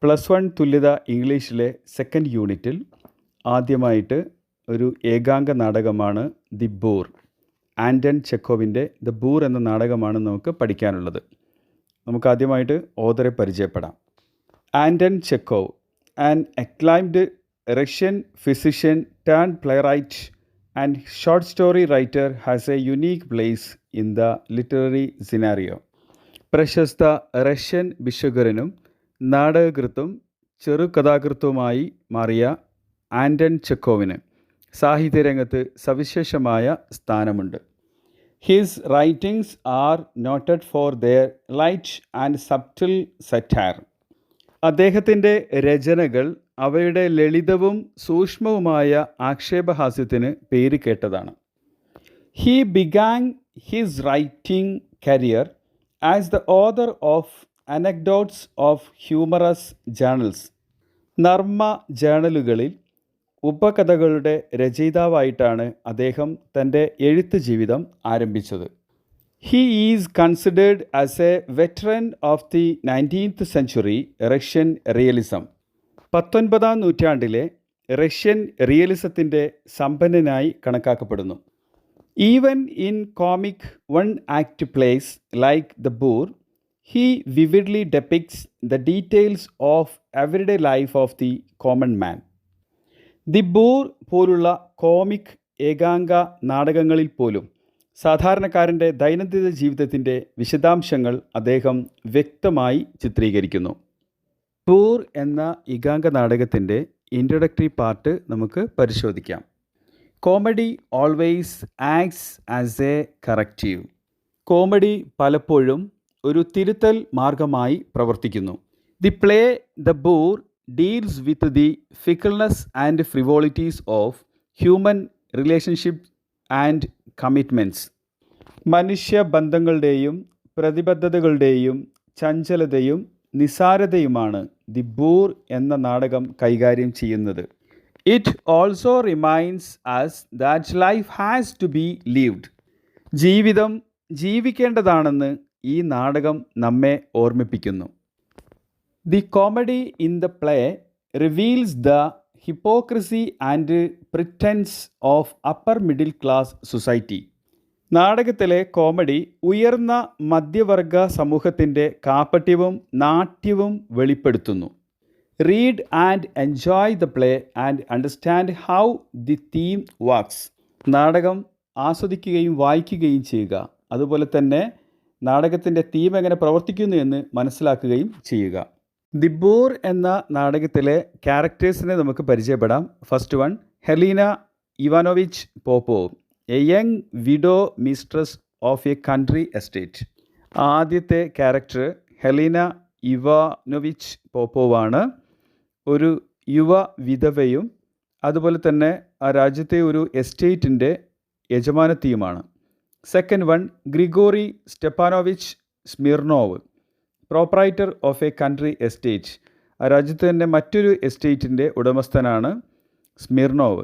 +1 തുല്യത ഇംഗ്ലീഷിലെ സെക്കൻഡ് യൂണിറ്റിൽ ആദ്യമായിട്ട് ഒരു ഏകാംഗ നാടകമാണ് ദി ബൂർ. ആൻറ്റൺ ചെക്കോവിൻ്റെ ദ ബൂർ എന്ന നാടകമാണ് നമുക്ക് പഠിക്കാനുള്ളത്. നമുക്ക് ആദ്യമായിട്ട് ഓഥറെ പരിചയപ്പെടാം. Anton Chekhov, an acclaimed Russian physician turned playwright and short story writer, has a unique place in the literary scenario. പ്രശസ്ത റഷ്യൻ ഭിഷഗ്വരനും നാടകകൃത്തും ചെറുകഥാകൃത്തുമായി മാറിയ ആൻറ്റൺ ചെക്കോവിന് സാഹിത്യരംഗത്ത് സവിശേഷമായ സ്ഥാനമുണ്ട്. His writings are noted for their light and subtle satire. അദ്ദേഹത്തിൻ്റെ രചനകൾ അവയുടെ ലളിതവും സൂക്ഷ്മവുമായ ആക്ഷേപഹാസ്യത്തിന് പേര് കേട്ടതാണ്. He began his writing career as the author of anecdotes of humorous journals. നർമ്മ ജേണലുകളിൽ ഉപകഥകളുടെ രചയിതാവായിട്ടാണ് അദ്ദേഹം തൻ്റെ എഴുത്ത് ജീവിതം ആരംഭിച്ചത്. He is considered as a veteran of the 19th century Russian realism. 19ാം നൂറ്റാണ്ടിലെ റഷ്യൻ റിയലിസത്തിൻ്റെ സമ്പന്നനായി കണക്കാക്കപ്പെടുന്നു. Even in comic one act plays like the boor, he vividly depicts the details of everyday life of the common man. The ബൂർ പോലുള്ള comic ഏകാംഗ നാടകങ്ങളിൽ പോലും സാധാരണക്കാരൻ്റെ ദൈനംദിന ജീവിതത്തിൻ്റെ വിശദാംശങ്ങൾ അദ്ദേഹം വ്യക്തമായി ചിത്രീകരിക്കുന്നു. ബൂർ എന്ന ഏകാംഗ നാടകത്തിൻ്റെ ഇൻട്രൊഡക്ടറി പാർട്ട് നമുക്ക് പരിശോധിക്കാം. Comedy always acts as a corrective. Comedy പലപ്പോഴും ഒരു തിരുത്തൽ മാർഗമായി പ്രവർത്തിക്കുന്നു. The play the boor deals with the fickleness and frivolities of human relationship and commitments. മനുഷ്യബന്ധങ്ങളുടെയും പ്രതിബദ്ധതകളുടെയും ചഞ്ചലതയും നിസാരതയുമാണ് ദി ബൂർ എന്ന നാടകം കൈകാര്യം ചെയ്യുന്നത്. It also reminds us that life has to be lived. ജീവിതം ജീവിക്കേണ്ടതാണെന്ന് ഈ നാടകം നമ്മെ ഓർമ്മിപ്പിക്കുന്നു. The comedy in the play reveals the hypocrisy and pretence of upper middle class society. നാടകത്തിലെ കോമഡി ഉയർന്ന മധ്യവർഗ സമൂഹത്തിൻ്റെ കാപട്യവും നാട്യവും വെളിപ്പെടുത്തുന്നു. Read and enjoy the play and understand how the theme works. നാടകം ആസ്വദിക്കുകയും വായിക്കുകയും ചെയ്യുക. അതുപോലെ തന്നെ നാടകത്തിൻ്റെ തീം എങ്ങനെ പ്രവർത്തിക്കുന്നു എന്ന് മനസ്സിലാക്കുകയും ചെയ്യുക. ദി ബൂർ എന്ന നാടകത്തിലെ ക്യാരക്ടേഴ്സിനെ നമുക്ക് പരിചയപ്പെടാം. First one, Helena Ivanovich Popov, a young widow mistress of a country estate. ആദ്യത്തെ ക്യാരക്ടർ ഹെലീന ഇവാനോവിച്ച് പോപ്പോവാണ്. ഒരു യുവ വിധവയും അതുപോലെ തന്നെ ആ രാജ്യത്തെ ഒരു എസ്റ്റേറ്റിൻ്റെ യജമാനത്തിയുമാണ്. Second one, Grigory Stepanovich Smirnov, proprietor of a country estate. ആ രാജ്യത്ത് തന്നെ മറ്റൊരു എസ്റ്റേറ്റിൻ്റെ ഉടമസ്ഥനാണ് Smirnov.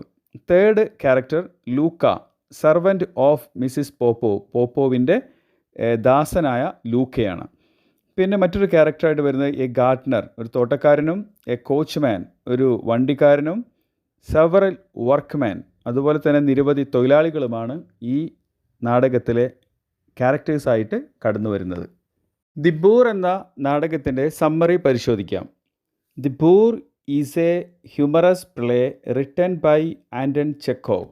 Third character Luka, servant of Mrs Popo, പോപ്പോവിൻ്റെ ദാസനായ ലൂക്കയാണ്. പിന്നെ മറ്റൊരു ക്യാരക്ടറായിട്ട് വരുന്നത് എ ഗാർഡനർ, ഒരു തോട്ടക്കാരനും, എ കോച്ച്മാൻ, ഒരു വണ്ടിക്കാരനും, സെവറൽ വർക്ക്മാൻ, അതുപോലെ തന്നെ നിരവധി തൊഴിലാളികളുമാണ് ഈ നാടകത്തിലെ ക്യാരക്ടേഴ്സായിട്ട് കടന്നു വരുന്നത്. ദി ബൂർ എന്ന നാടകത്തിൻ്റെ സമ്മറി പരിശോധിക്കാം. The boor is a humorous play written by Anton Chekhov.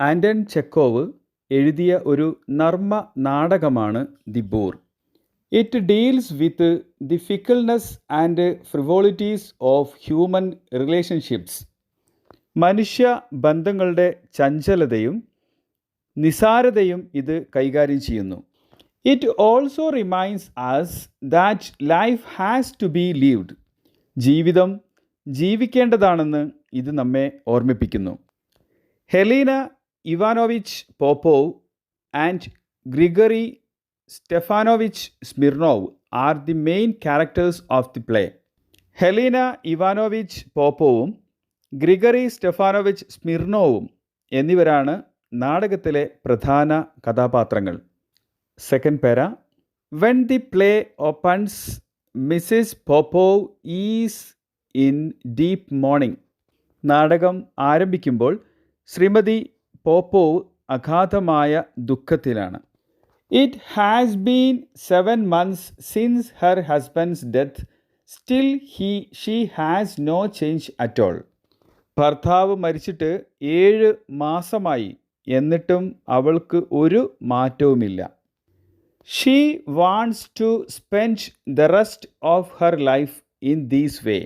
Anton Chekhov എഴുതിയ ഒരു നർമ്മ നാടകമാണ് the boor. It deals with the fickleness and frivolities of human relationships. മനുഷ്യ ബന്ധങ്ങളുടെ ചഞ്ചലതയും നിസാരതയും ഇത് കൈകാര്യം ചെയ്യുന്നു. It also reminds us that life has to be lived. ജീവിതം ജീവിക്കേണ്ടതാണെന്ന് ഇത് നമ്മെ ഓർമ്മിപ്പിക്കുന്നു. Helena Ivanovich Popov and Grigory Stefanovich Smirnov are the main characters of the play. Helena Ivanovich പോപ്പോവും Gregory സ്റ്റെഫാനോവിച്ച് സ്മിർനോവും എന്നിവരാണ് നാടകത്തിലെ പ്രധാന കഥാപാത്രങ്ങൾ. സെക്കൻഡ് പാര, when the play opens Mrs Popov is in deep morning. നാടകം ആരംഭിക്കുമ്പോൾ ശ്രീമതി പോപ്പോവ് അഗാധമായ ദുഃഖത്തിലാണ്. It has been 7 months since her husband's death. Still she has no change at all. ഭർത്താവ് മരിച്ചിട്ട് 7 മാസമായി, എന്നിട്ടും അവൾക്ക് ഒരു മാറ്റവുമില്ല. She wants to spend the rest of her life in this way.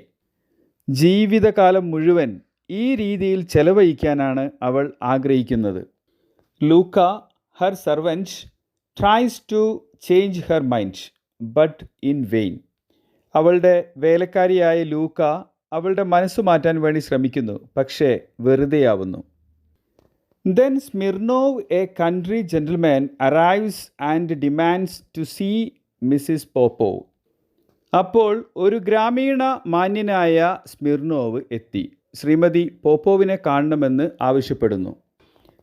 ജീവിതകാലം മുഴുവൻ ഈ രീതിയിൽ ചെലവഴിക്കാനാണ് അവൾ ആഗ്രഹിക്കുന്നത്. ലൂക്ക, her servant, tries to change her mind, but in vain. അവളുടെ വേലക്കാരിയായ ലൂക്ക അവളുടെ മനസ്സ് മാറ്റാൻ വേണ്ടി ശ്രമിക്കുന്നു, പക്ഷേ വെറുതെയാവുന്നു. Then Smirnov, a country gentleman, arrives and demands to see Mrs. Popov. അപ്പോൾ ഒരു ഗ്രാമീണ മാന്യനായ സ്മിർനോവ് എത്തി ശ്രീമതി പോപ്പോവിനെ കാണണമെന്ന് ആവശ്യപ്പെടുന്നു.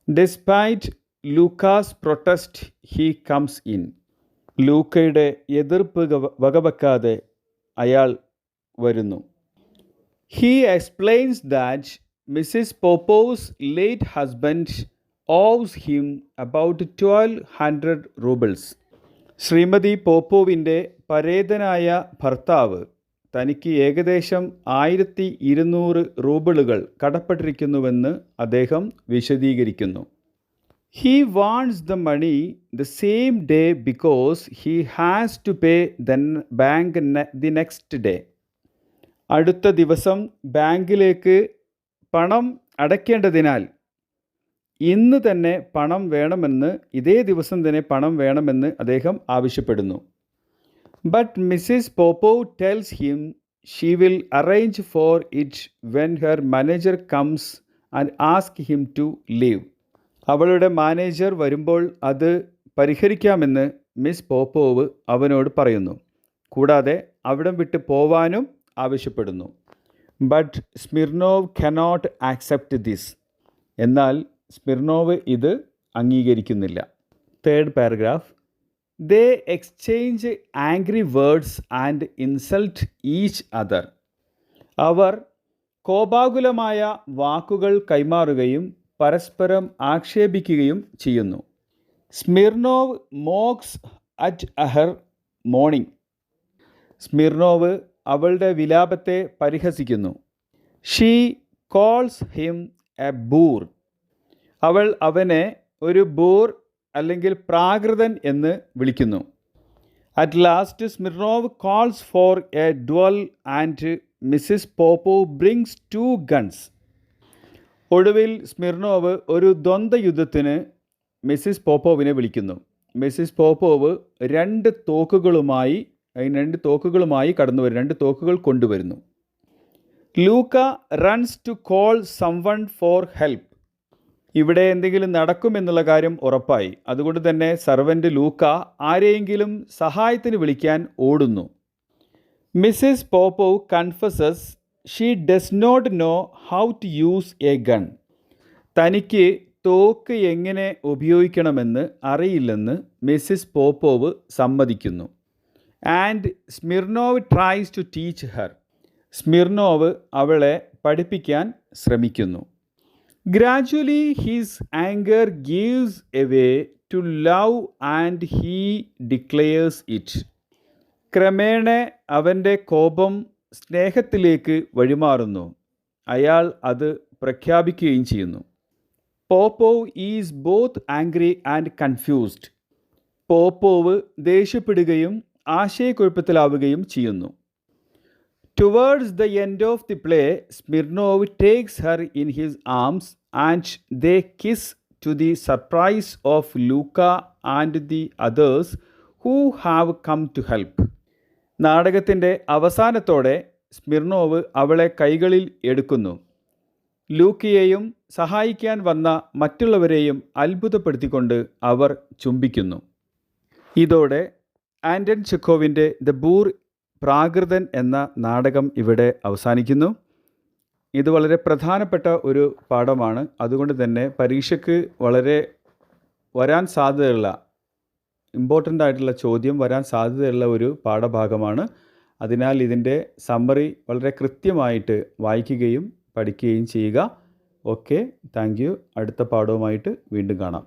Despite Luka's protest he comes in. ലൂക്കയുടെ എതിർപ്പ് വകവെക്കാതെ അയാൾ വരുന്നു. He explains that Mrs Popov's late husband owes him about 1200 roubles. Shrimati പോപ്പോവിൻ്റെ പരേതനായ ഭർത്താവ് തനിക്ക് ഏകദേശം 1200 റൂബിളുകൾ കടപ്പെട്ടിരിക്കുന്നുവെന്ന് അദ്ദേഹം വിശദീകരിക്കുന്നു. He wants the money the same day because he has to pay the bank the next day. അടുത്ത ദിവസം ബാങ്കിലേക്ക് പണം അടയ്ക്കേണ്ടതിനാൽ ഇന്ന് തന്നെ പണം വേണമെന്ന്, ഇതേ ദിവസം തന്നെ പണം വേണമെന്ന് അദ്ദേഹം ആവശ്യപ്പെടുന്നു. But Mrs. Popov tells him she will arrange for it when her manager comes and asks him to leave. അവളുടെ മാനേജർ വരുമ്പോൾ അത് പരിഹരിക്കാമെന്ന് മിസ് പോപ്പോവ് അവനോട് പറയുന്നു, കൂടാതെ അവിടം വിട്ട് പോവാനും ആവശ്യപ്പെടുന്നു. But Smirnov cannot accept this. എന്നാൽ സ്മിർനോവ് ഇത് അംഗീകരിക്കുന്നില്ല. Third paragraph. They exchange angry words and insult each other. അവർ കോപാകുലമായ വാക്കുകൾ കൈമാറുകയും പരസ്പരം ആക്ഷേപിക്കുകയും ചെയ്യുന്നു. Smirnov mocks at her mourning. Smirnov അവളുടെ വിലാപത്തെ പരിഹസിക്കുന്നു. She calls him a boor. അവൾ അവനെ ഒരു ബൂർ അല്ലെങ്കിൽ പ്രാകൃതൻ എന്ന് വിളിക്കുന്നു. At last Smirnov calls for a duel and Mrs Popov brings 2 guns. ഒടുവിൽ സ്മിർനോവ് ഒരു ദ്വന്ദ്വയുദ്ധത്തിന് മിസ്സിസ് പോപ്പോവിനെ വിളിക്കുന്നു. മിസ്സിസ് പോപ്പോവ് 2 തോക്കുകളുമായി കടന്നു വരും, 2 തോക്കുകൾ കൊണ്ടുവരുന്നു. Luka runs to call someone for help. ഇവിടെ എന്തെങ്കിലും നടക്കുമെന്നുള്ള കാര്യം ഉറപ്പായി. അതുകൊണ്ട് തന്നെ സർവൻ്റ് ലൂക്ക ആരെയെങ്കിലും സഹായത്തിന് വിളിക്കാൻ ഓടുന്നു. Mrs Popov confesses she does not know how to use a gun. തനിക്ക് തോക്ക് എങ്ങനെ ഉപയോഗിക്കണമെന്ന് അറിയില്ലെന്ന് മിസ്സിസ് പോപ്പോവ് സമ്മതിക്കുന്നു. And Smirnov tries to teach her. Smirnov അവളെ പഠിപ്പിക്കാൻ ശ്രമിക്കുന്നു. Gradually his anger gives away to love and he declares it. ക്രമേണ അവൻ്റെ കോപം സ്നേഹത്തിലേക്ക് വഴിമാറുന്നു. അയാൾ അത് പ്രഖ്യാപിക്കുകയും ചെയ്യുന്നു. Popov is both angry and confused. Popov ദേഷ്യപ്പെടുകയും ആശയക്കുഴപ്പത്തിലാവുകയും ചെയ്യുന്നു. Towards the end of the play Smirnov takes her in his arms and they kiss to the surprise of Luka and the others who have come to help. നാടകത്തിൻ്റെ അവസാനത്തോടെ Smirnov അവളെ കൈകളിൽ എടുക്കുന്നു. ലൂക്കയെയും സഹായിക്കാൻ വന്ന മറ്റുള്ളവരെയും അത്ഭുതപ്പെടുത്തിക്കൊണ്ട് അവർ ചുംബിക്കുന്നു. ഇതോടെ ആൻ്റൺ ചെക്കോവിൻ്റെ ദ ബൂർ പ്രാകൃതൻ എന്ന നാടകം ഇവിടെ അവസാനിക്കുന്നു. ഇത് വളരെ പ്രധാനപ്പെട്ട ഒരു പാഠമാണ്. അതുകൊണ്ട് തന്നെ പരീക്ഷയ്ക്ക് വളരെ വരാൻ സാധ്യതയുള്ള ഇമ്പോർട്ടൻ്റ് ആയിട്ടുള്ള ചോദ്യം വരാൻ സാധ്യതയുള്ള ഒരു പാഠഭാഗമാണ്. അതിനാൽ ഇതിൻ്റെ സമ്മറി വളരെ കൃത്യമായിട്ട് വായിക്കുകയും പഠിക്കുകയും ചെയ്യുക. Okay, thank you. അടുത്ത പാഠവുമായിട്ട് വീണ്ടും കാണാം.